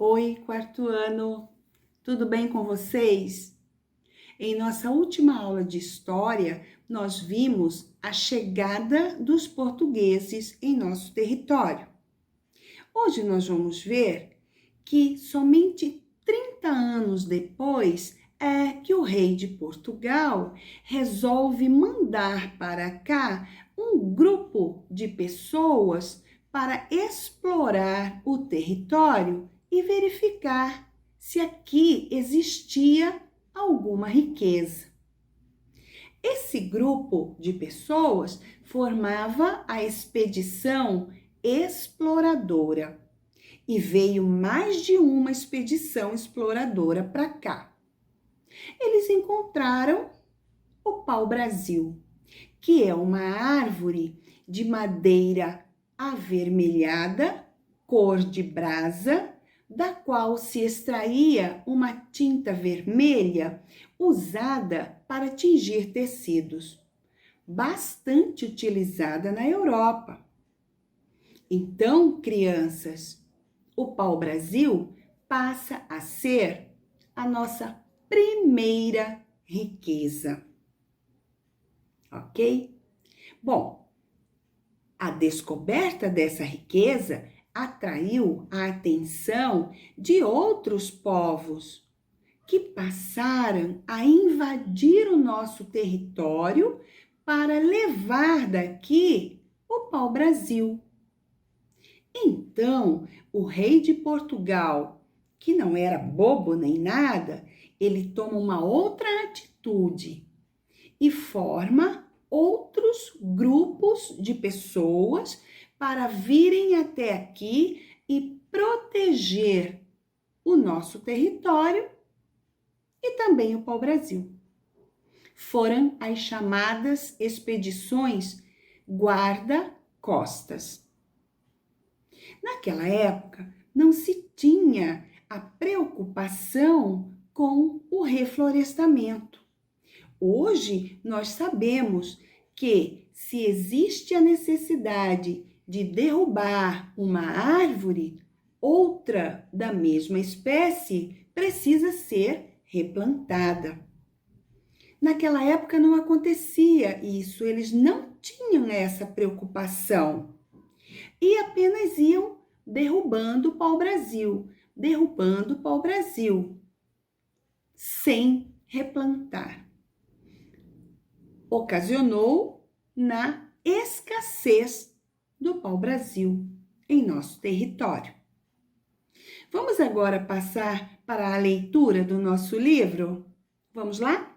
Oi, quarto ano, tudo bem com vocês? Em nossa última aula de história, nós vimos a chegada dos portugueses em nosso território. Hoje nós vamos ver que somente 30 anos depois é que o rei de Portugal resolve mandar para cá um grupo de pessoas para explorar o território e verificar se aqui existia alguma riqueza. Esse grupo de pessoas formava a expedição exploradora e veio mais de uma expedição exploradora para cá. Eles encontraram o pau-brasil, que é uma árvore de madeira avermelhada, cor de brasa, da qual se extraía uma tinta vermelha usada para tingir tecidos, bastante utilizada na Europa. Então, crianças, o pau-brasil passa a ser a nossa primeira riqueza. Ok? Bom, a descoberta dessa riqueza atraiu a atenção de outros povos que passaram a invadir o nosso território para levar daqui o pau-brasil. Então, o rei de Portugal, que não era bobo nem nada, ele toma uma outra atitude e forma outros grupos de pessoas para virem até aqui e proteger o nosso território e também o pau-brasil. Foram as chamadas expedições guarda-costas. Naquela época, não se tinha a preocupação com o reflorestamento. Hoje, nós sabemos que se existe a necessidade de derrubar uma árvore, outra da mesma espécie precisa ser replantada. Naquela época não acontecia isso, eles não tinham essa preocupação e apenas iam derrubando o pau-brasil, sem replantar. Ocasionou na escassez do pau-brasil em nosso território. Vamos agora passar para a leitura do nosso livro? Vamos lá?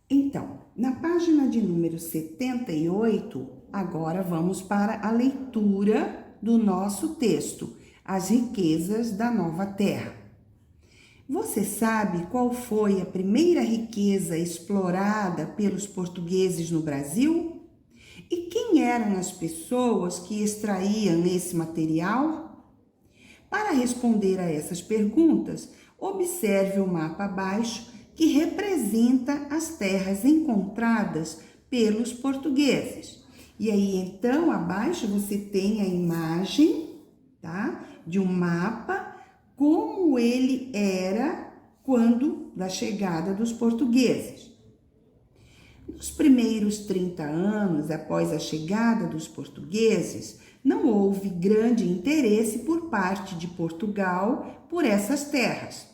Então, na página de número 78, agora vamos para a leitura do nosso texto, As Riquezas da Nova Terra. Você sabe qual foi a primeira riqueza explorada pelos portugueses no Brasil? E quem eram as pessoas que extraíam esse material? Para responder a essas perguntas, observe o mapa abaixo que representa as terras encontradas pelos portugueses. E aí, então, abaixo você tem a imagem, tá? De um mapa, como ele era quando da chegada dos portugueses. Nos primeiros 30 anos após a chegada dos portugueses, não houve grande interesse por parte de Portugal por essas terras.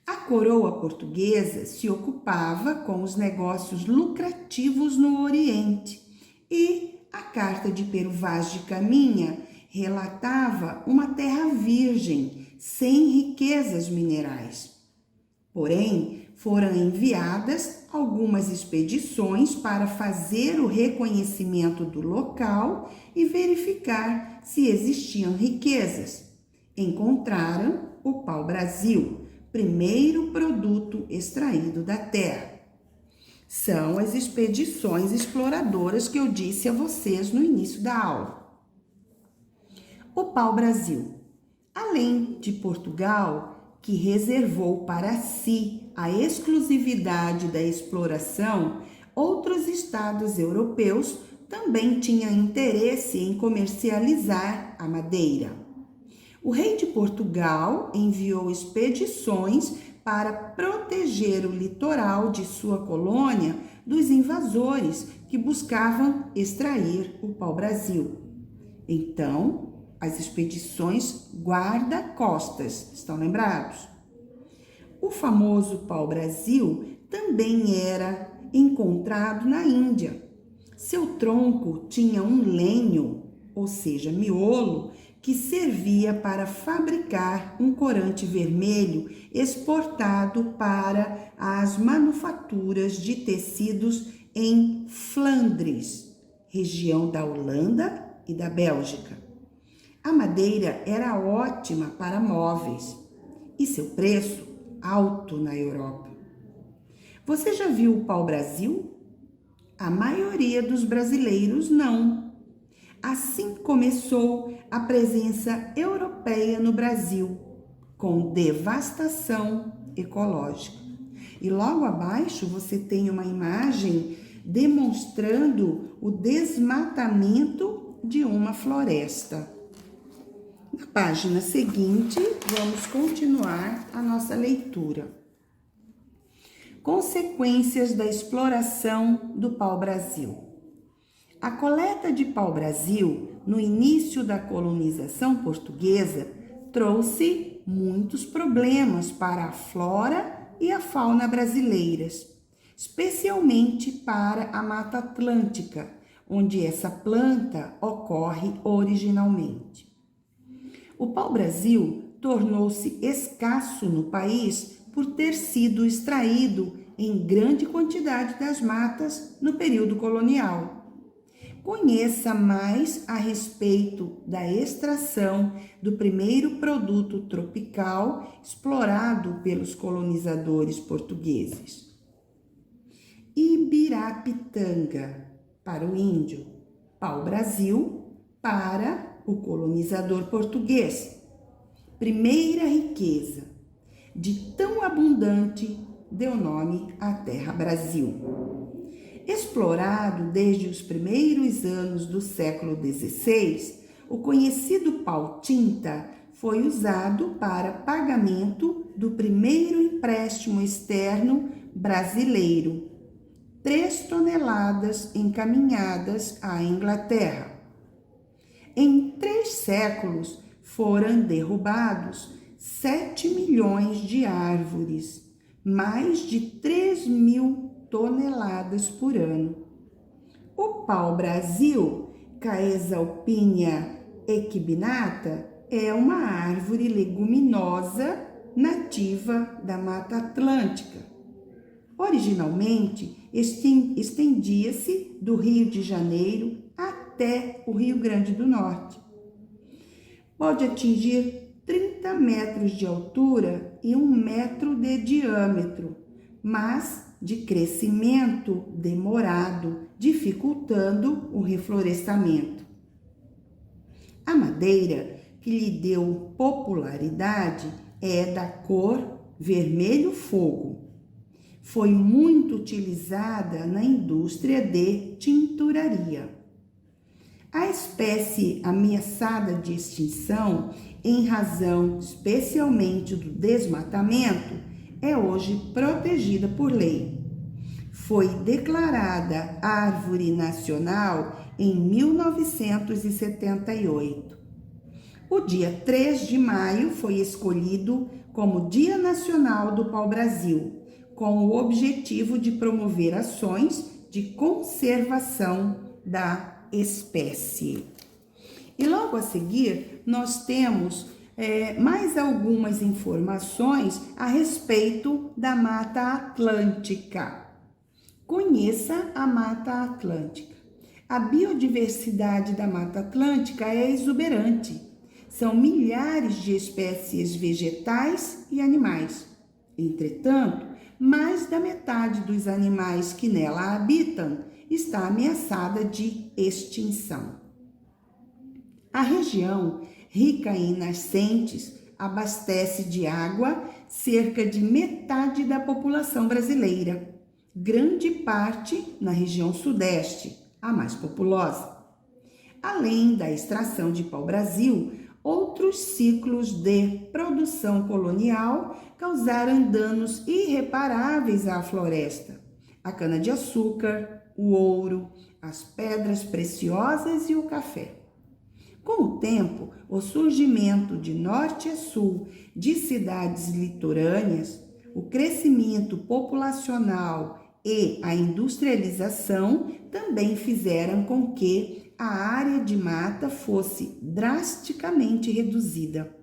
A coroa portuguesa se ocupava com os negócios lucrativos no Oriente e a Carta de Pero Vaz de Caminha relatava uma terra virgem, sem riquezas minerais. Porém, foram enviadas algumas expedições para fazer o reconhecimento do local e verificar se existiam riquezas. Encontraram o pau-brasil, primeiro produto extraído da terra. São as expedições exploradoras que eu disse a vocês no início da aula. O pau-brasil. Além de Portugal, que reservou para si a exclusividade da exploração, outros estados europeus também tinham interesse em comercializar a madeira. O rei de Portugal enviou expedições para proteger o litoral de sua colônia dos invasores que buscavam extrair o pau-brasil. Então, as expedições guarda-costas, estão lembrados? O famoso pau-brasil também era encontrado na Índia. Seu tronco tinha um lenho, ou seja, miolo, que servia para fabricar um corante vermelho exportado para as manufaturas de tecidos em Flandres, região da Holanda e da Bélgica. A madeira era ótima para móveis e seu preço alto na Europa. Você já viu o pau-brasil? A maioria dos brasileiros não. Assim começou a presença europeia no Brasil, com devastação ecológica. E logo abaixo você tem uma imagem demonstrando o desmatamento de uma floresta. Na página seguinte, vamos continuar a nossa leitura. Consequências da exploração do pau-brasil. A coleta de pau-brasil, no início da colonização portuguesa, trouxe muitos problemas para a flora e a fauna brasileiras, especialmente para a Mata Atlântica, onde essa planta ocorre originalmente. O pau-brasil tornou-se escasso no país por ter sido extraído em grande quantidade das matas no período colonial. Conheça mais a respeito da extração do primeiro produto tropical explorado pelos colonizadores portugueses. Ibirapitanga, para o índio, pau-brasil, para o colonizador português. Primeira riqueza, de tão abundante, deu nome à terra Brasil. Explorado desde os primeiros anos do século XVI, o conhecido pau-tinta foi usado para pagamento do primeiro empréstimo externo brasileiro, 3 toneladas encaminhadas à Inglaterra. Em 3 séculos foram derrubados 7 milhões de árvores, mais de 3.000 toneladas por ano. O pau-brasil, Caesalpinia equidnata, é uma árvore leguminosa nativa da Mata Atlântica. Originalmente, estendia-se do Rio de Janeiro até o Rio Grande do Norte. Pode atingir 30 metros de altura e 1 metro de diâmetro, mas de crescimento demorado, dificultando o reflorestamento. A madeira que lhe deu popularidade é da cor vermelho fogo. Foi muito utilizada na indústria de tinturaria. A espécie ameaçada de extinção, em razão especialmente do desmatamento, é hoje protegida por lei. Foi declarada árvore nacional em 1978. O dia 3 de maio foi escolhido como Dia Nacional do Pau-Brasil, com o objetivo de promover ações de conservação da espécie. E logo a seguir, nós temos mais algumas informações a respeito da Mata Atlântica. Conheça a Mata Atlântica. A biodiversidade da Mata Atlântica é exuberante. São milhares de espécies vegetais e animais. Entretanto, mais da metade dos animais que nela habitam está ameaçada de extinção. A região, rica em nascentes, abastece de água cerca de metade da população brasileira, grande parte na região sudeste, a mais populosa. Além da extração de pau-brasil, outros ciclos de produção colonial causaram danos irreparáveis à floresta. A cana-de-açúcar, o ouro, as pedras preciosas e o café. Com o tempo, o surgimento de norte a sul de cidades litorâneas, o crescimento populacional e a industrialização também fizeram com que a área de mata fosse drasticamente reduzida.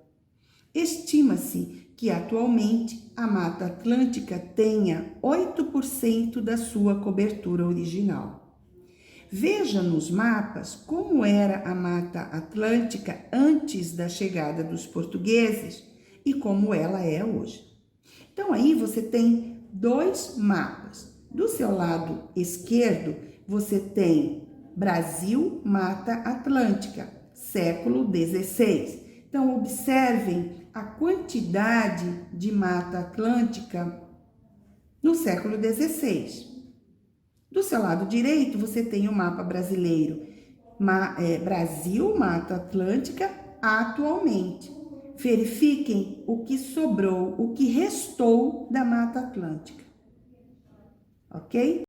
Estima-se que atualmente a Mata Atlântica tenha 8% da sua cobertura original. Veja nos mapas como era a Mata Atlântica antes da chegada dos portugueses e como ela é hoje. Então aí você tem dois mapas. Do seu lado esquerdo, você tem Brasil, Mata Atlântica, século XVI. Então, observem a quantidade de Mata Atlântica no século XVI. Do seu lado direito, você tem o mapa brasileiro. Brasil, Mata Atlântica, atualmente. Verifiquem o que sobrou, o que restou da Mata Atlântica. Ok?